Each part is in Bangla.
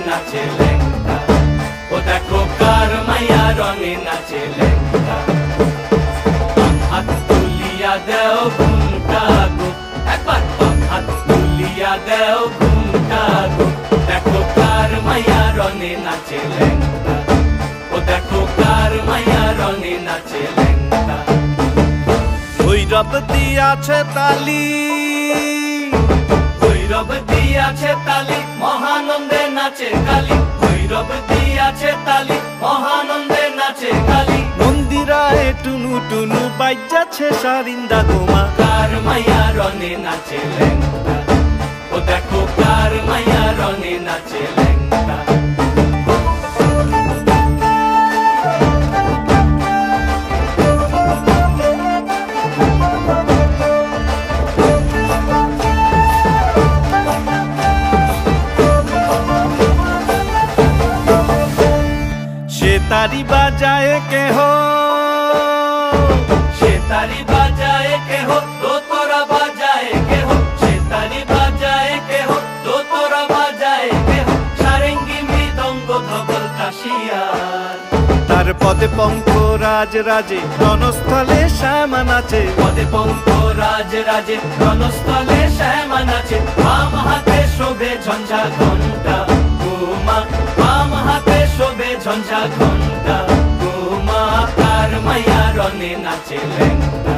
নাচে লেঙ্গা, ও দেখো কার মাইয়া রঙে নাচে লেঙ্গা। হাত তুলিয়া দেও ঘুমটা গো, একবার হাত তুলিয়া দেও ঘুমটা গো, দেখো কার মাইয়া রঙে নাচে লেঙ্গা, ও দেখো কার মাইয়া রঙে নাচে লেঙ্গা। ভৈরব দিয়াছে তালি, ভৈরব দিয়াছে তালি, মহানন্দে নাচে কালী। ভৈরব দিয়াছে তালি, মহানন্দে নাচে কালী। মন্দিরায় টুনু টুনু বাজ্যাছে সারিন্দা গোমা। কার মাইয়া রঙে নাচে লেঙ্গা, ও দেখো কার মাইয়া রঙে নাচে লেঙ্গা। তারি বাজায় কেহ, সে তারি বাজায় কেহ, দোতরা বাজায় কেহ। সে তারি বাজায় কেহ, দোতরা বাজায় কেহ। সারেঙ্গি মৃদঙ্গ ধবল কাশিয়ার, তার পদে পঙ্ক রাজ রাজে রণস্থলে শ্যামা নাচে। পদে পঙ্ক রাজ রাজে রণস্থলে শ্যামা নাচে। বাম হাতে শোভে ঝঞ্ঝা ঘণ্টা গোমা, বাম হাতে শোভে ঝঞ্ঝা ঘণ্টা গোমা। কার মাইয়া রঙে নাচে লেঙ্গা,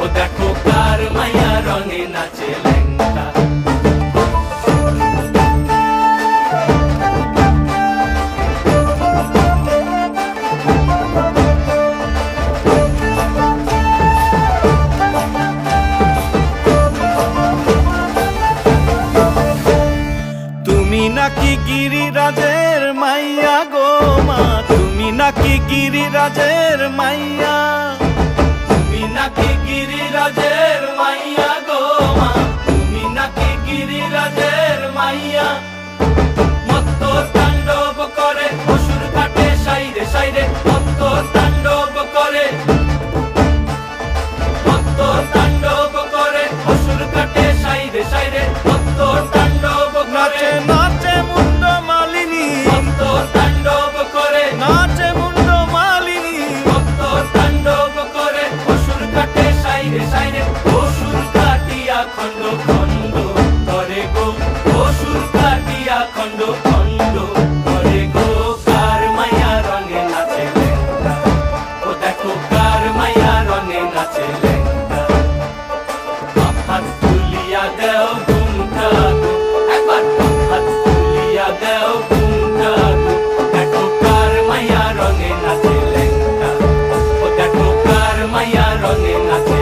ও দেখো কার মাইয়া রঙে নাচে লেঙ্গা। তুমি নাকি গিরিরাজের মাইয়া গো মা, তুমি নাকি গিরিরাজের মাইয়া। তুমি নাকি গিরিরাজের মাইয়া গো মা, তুমি নাকি গিরিরাজের মাইয়া। মত্ত তাণ্ডব করে অসুর কাটে সাইরে সাইরে, মত্ত তাণ্ডব করে, মত্ত তাণ্ডব করে অসুর কাটে সাইরে সাইরে, মত্ত তাণ্ডব করে। নাচে নাচে মুন্ড মালিনী, মত্ত তাণ্ডব করে, নাচে মুন্ড মালিনী। মত্ত তাণ্ডব করে অসুর কাটে সাইরে সাইরে, অসুর কাটিয়া খণ্ড খণ্ড করে গো, অসুর কাটিয়া খণ্ড খণ্ড করে গো। কার মাইয়া রঙে নাচে লেঙ্গা, ও দেখো কার মাইয়া রঙে নাচে লেঙ্গা। হাত তুলিয়া দেও ঘুমটা গো, একবার হাত তুলিয়া দেও ঘুমটা গো, দেখো কার মাইয়া রঙে নাচে লেঙ্গা, ও দেখো কার মাইয়া রঙে নাচে।